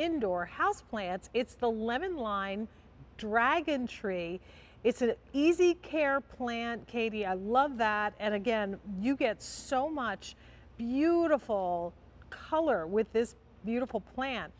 indoor houseplants. It's the lemon lime dragon tree. It's an easy care plant, Katie. I love that. And again, you get so much beautiful color with this beautiful plant.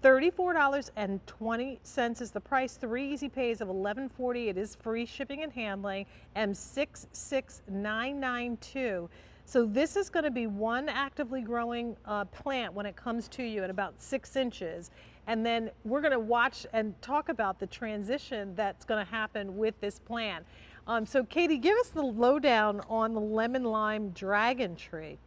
$34.20 is the price. 3 easy pays of $11.40. It is free shipping and handling. M66992. So this is going to be one actively growing plant when it comes to you at about 6 inches. And then we're going to watch and talk about the transition that's going to happen with this plant. So Katie, give us the lowdown on the lemon lime dragon tree.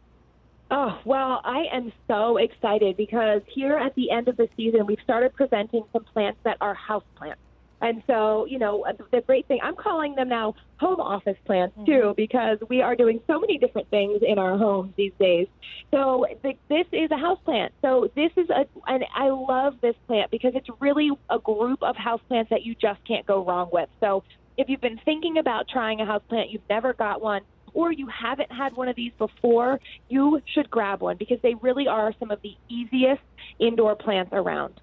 Oh, well, I am so excited because here at the end of the season, we've started presenting some plants that are house plants. And so, you know, the great thing, I'm calling them now home office plants too, because we are doing so many different things in our homes these days. So this is a house plant. So this is and I love this plant because it's really a group of house plants that you just can't go wrong with. So if you've been thinking about trying a house plant, you've never got one, or you haven't had one of these before, you should grab one because they really are some of the easiest indoor plants around.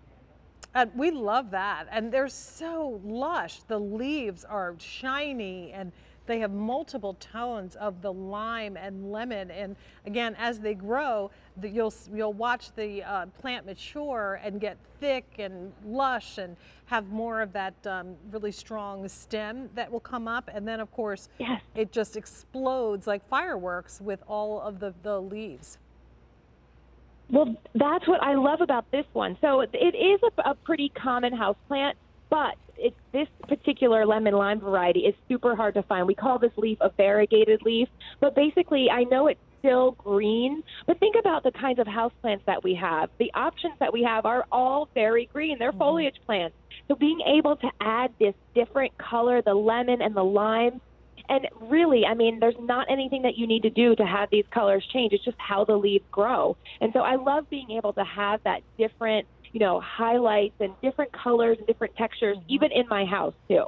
We love that, and they're so lush. The leaves are shiny, and they have multiple tones of the lime and lemon. And again, as they grow, you'll watch the plant mature and get thick and lush, and have more of that really strong stem that will come up. And then, of course, yes, it just explodes like fireworks with all of the leaves. Well, that's what I love about this one. So it is a pretty common house plant, but this particular lemon lime variety is super hard to find. We call this leaf a variegated leaf, but basically I know it's still green, but think about the kinds of house plants that we have. The options that we have are all very green. They're foliage plants. So being able to add this different color, the lemon and the lime, and really, I mean, there's not anything that you need to do to have these colors change. It's just how the leaves grow. And so I love being able to have that different, you know, highlights and different colors and different textures, even in my house too.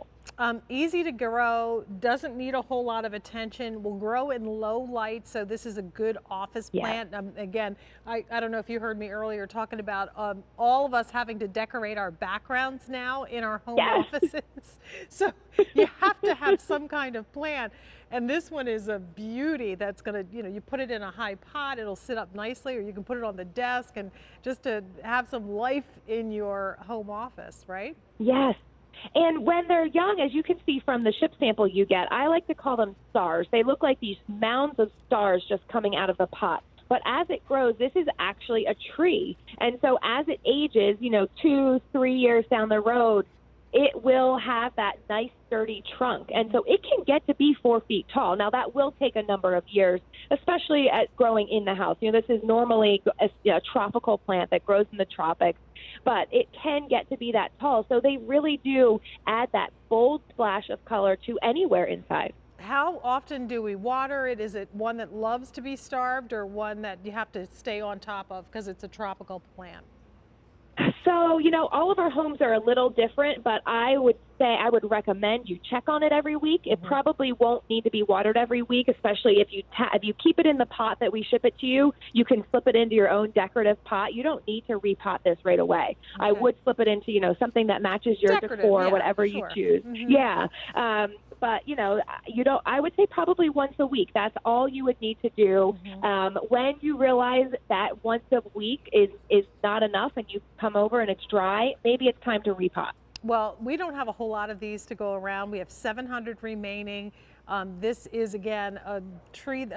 Easy to grow, doesn't need a whole lot of attention, will grow in low light, so this is a good office plant. Again, I don't know if you heard me earlier talking about all of us having to decorate our backgrounds now in our home offices. So you have to have some kind of plant. And this one is a beauty that's going to, you know, you put it in a high pot, it'll sit up nicely, or you can put it on the desk and just to have some life in your home office, right? Yes. And when they're young, as you can see from the ship sample you get, I like to call them stars. They look like these mounds of stars just coming out of the pot. But as it grows, this is actually a tree. And so as it ages, you know, 2-3 years down the road, it will have that nice sturdy trunk. And so it can get to be 4 feet tall. Now that will take a number of years, especially at growing in the house. You know, this is normally a tropical plant that grows in the tropics, but it can get to be that tall. So they really do add that bold splash of color to anywhere inside. How often do we water it? Is it one that loves to be starved, or one that you have to stay on top of because it's a tropical plant? So, you know, all of our homes are a little different, but I would say I would recommend you check on it every week. It probably won't need to be watered every week, especially if you keep it in the pot that we ship it to you. You can slip it into your own decorative pot. You don't need to repot this right away. I would slip it into, you know, something that matches your decor, whatever you choose. But, you know, I would say probably once a week. That's all you would need to do. When you realize that once a week is not enough and you come over and it's dry, maybe it's time to repot. Well, we don't have a whole lot of these to go around. We have 700 remaining. This is, again, a tree,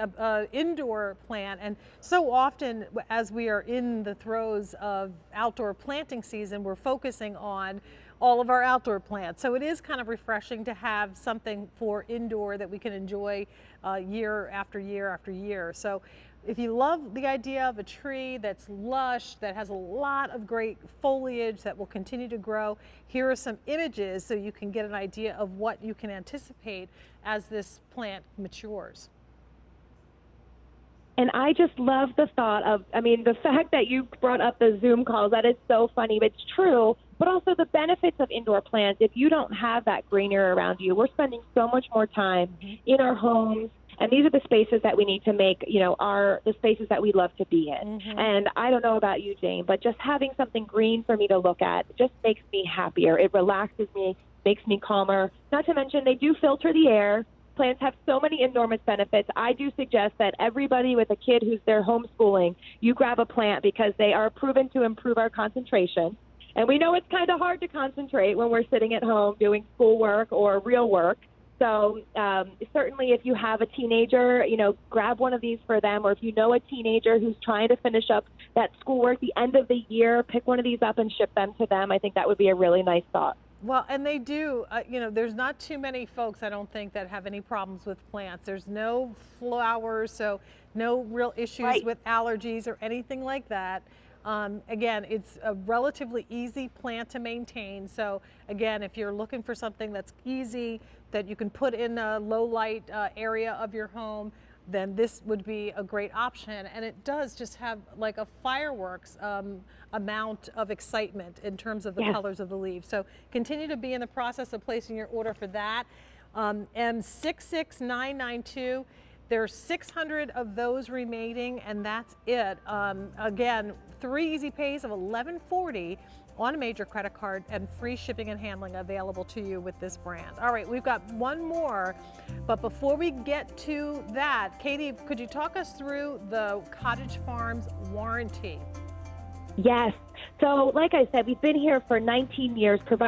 indoor plant. And so often, as we are in the throes of outdoor planting season, we're focusing on all of our outdoor plants. So it is kind of refreshing to have something for indoor that we can enjoy year after year after year. So if you love the idea of a tree that's lush, that has a lot of great foliage that will continue to grow, here are some images so you can get an idea of what you can anticipate as this plant matures. And I just love the thought of, I mean, the fact that you brought up the Zoom calls, that is so funny, but it's true. But also the benefits of indoor plants. If you don't have that greenery around you, we're spending so much more time in our homes And these are the spaces that we need to make, are the spaces that we love to be in. And I don't know about you, Jane, but just having something green for me to look at just makes me happier. It relaxes me, makes me calmer. Not to mention they do filter the air. Plants have so many enormous benefits. I do suggest that everybody with a kid who's there homeschooling, you grab a plant because they are proven to improve our concentration. And we know it's kind of hard to concentrate when we're sitting at home doing schoolwork or real work. So certainly if you have a teenager, grab one of these for them. Or if you know a teenager who's trying to finish up that schoolwork the end of the year, pick one of these up and ship them to them. I think that would be a really nice thought. Well, and they do, there's not too many folks, I don't think, that have any problems with plants. There's no flowers, so no real issues with allergies or anything like that. Again, it's a relatively easy plant to maintain. So again, if you're looking for something that's easy, that you can put in a low light area of your home, then this would be a great option. And it does just have like a fireworks amount of excitement in terms of the colors of the leaves. So continue to be in the process of placing your order for that. And 66992, there's 600 of those remaining, and that's it. Again, 3 easy pays of $11.40 on a major credit card and free shipping and handling available to you with this brand. All right, we've got one more, but before we get to that, Katie, could you talk us through the Cottage Farms warranty? Yes. So like I said, we've been here for 19 years providing